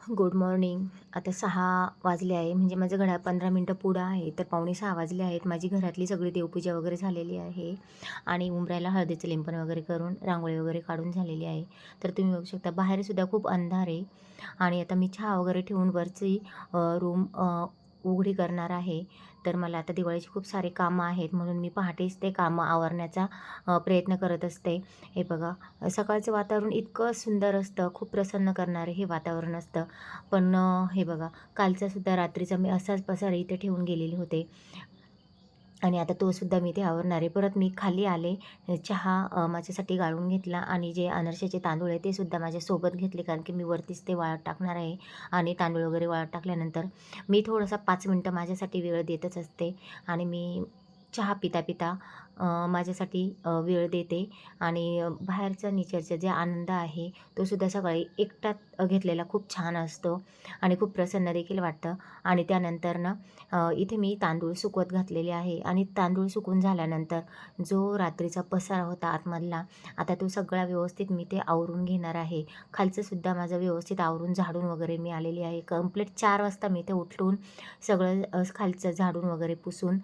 Good morning. आता 6 वाजले आहे, म्हणजे माझं घड्याळ 15 मिनटं पुढं आहे. तर पावणे 6 वाजले आहेत. माझी घरातली सगळी देवपूजा वगैरे झालेली आहे आणि उंबऱ्याला हळदीचं लेपन वगैरे करून रांगोळी वगैरे काढून झालेली आहे. तर तुम्ही बघू शकता बाहेरसुद्धा खूप अंधार आहे आणि आता मी चहा वगैरे ठेवून वरची रूम उघडी करणार आहे. तर मला आता दिवाळीची खूप सारे कामं आहेत, म्हणून मी पहाटेच ते कामं आवरण्याचा प्रयत्न करत असते. हे बघा, सकाळचं वातावरण इतकं सुंदर असतं, खूप प्रसन्न करणारं हे वातावरण असतं. पण हे बघा, कालचासुद्धा रात्रीचा मी असाच पसारा इथे ठेवून गेलेले होते आणि आता तोसुद्धा मी इथे आवरणार आहे. परत मी खाली आले, चहा माझ्यासाठी गाळून घेतला आणि जे अनारशाचे तांदूळ आहे ते सुद्धा माझ्यासोबत घेतले, कारण की मी वरतीच ते वाळत टाकणार आहे आणि तांदूळ वगैरे वाळत टाकल्यानंतर मी थोडासा 5 मिनटं माझ्यासाठी वेळ देतच असते आणि मी चहा पिता-पिता माझ्यासाठी वेळ देते आणि बाहेरचा नेचरचा जे आनंद आहे तो सुद्धा सकाळी एकटाच घेतलेला खूप छान असतो आणि खूप प्रसन्न देखील वाटतं. आणि त्यानंतर ना इथे मी तांदूळ सुकवत घातलेले आहे आणि तांदूळ सुकून झाल्यानंतर जो रात्रीचा पसारा होता आतमधला, आता तो सगळा व्यवस्थित मी ते आवरून घेणार आहे. खालचं सुद्धा माझं व्यवस्थित आवरून झाडून वगैरे मी आलेली आहे. कंप्लीट 4 वाजता मी ते उठून सगळं खालचं झाडून वगैरे पुसून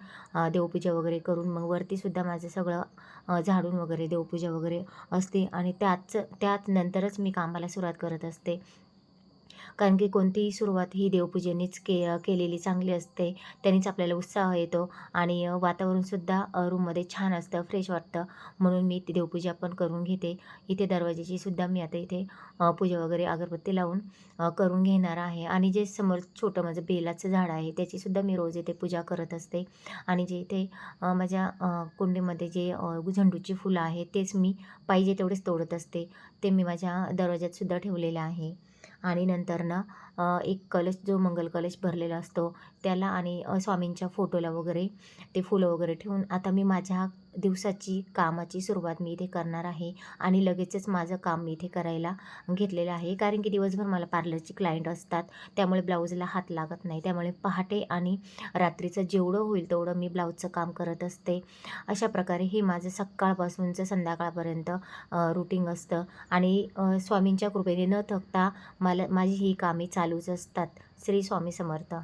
देवपूजा वगैरे करून मग वरती सुद्धा माझं सगळं झाडून वगैरे देवपूजा वगैरे असते आणि त्यात नंतरच मी कामाला सुरुवात करत असते. कारण की कोणतीही सुरुवात ही देवपूजेनेच केलेली चांगली असते. त्यानेच आपल्याला उत्साह येतो आणि वातावरणसुद्धा रूममध्ये छान असतं, फ्रेश वाटतं. म्हणून मी ती देवपूजा पण करून घेते. इथे दरवाजाची सुद्धा मी आता इथे पूजा वगैरे अगरबत्ती लावून करून घेणार आहे आणि जे समोर छोटं माझं बेलाचं झाड आहे त्याचीसुद्धा मी रोज इथे पूजा करत असते आणि जे इथे माझ्या कुंडीमध्ये जे झेंडूची फुलं आहेत तेच मी पाहिजे तेवढेच तोडत असते. ते मी माझ्या दरवाजातसुद्धा ठेवलेलं आहे. आणि नंतर ना एक कलश जो मंगल कलश भरलेला असतो त्याला आणि स्वामींच्या फोटोला वगैरे ते फुलं वगैरे ठेवून आता मी माझ्या दिवसाची कामाची सुरुवात मी इथे करणार आहे आणि लगेचच माझं काम मी इथे करायला घेतलेलं आहे. कारण की दिवसभर मला पार्लरची क्लायंट असतात, त्यामुळे ब्लाऊजला हात लागत नाही. त्यामुळे पहाटे आणि रात्रीचं जेवढं होईल तेवढं मी ब्लाऊजचं काम करत असते. अशा प्रकारे हे माझं सकाळपासूनचं संध्याकाळपर्यंत रूटीन असतं आणि स्वामींच्या कृपेने न थकता माझी ही कामे चालूच असतात. श्री स्वामी समर्थ.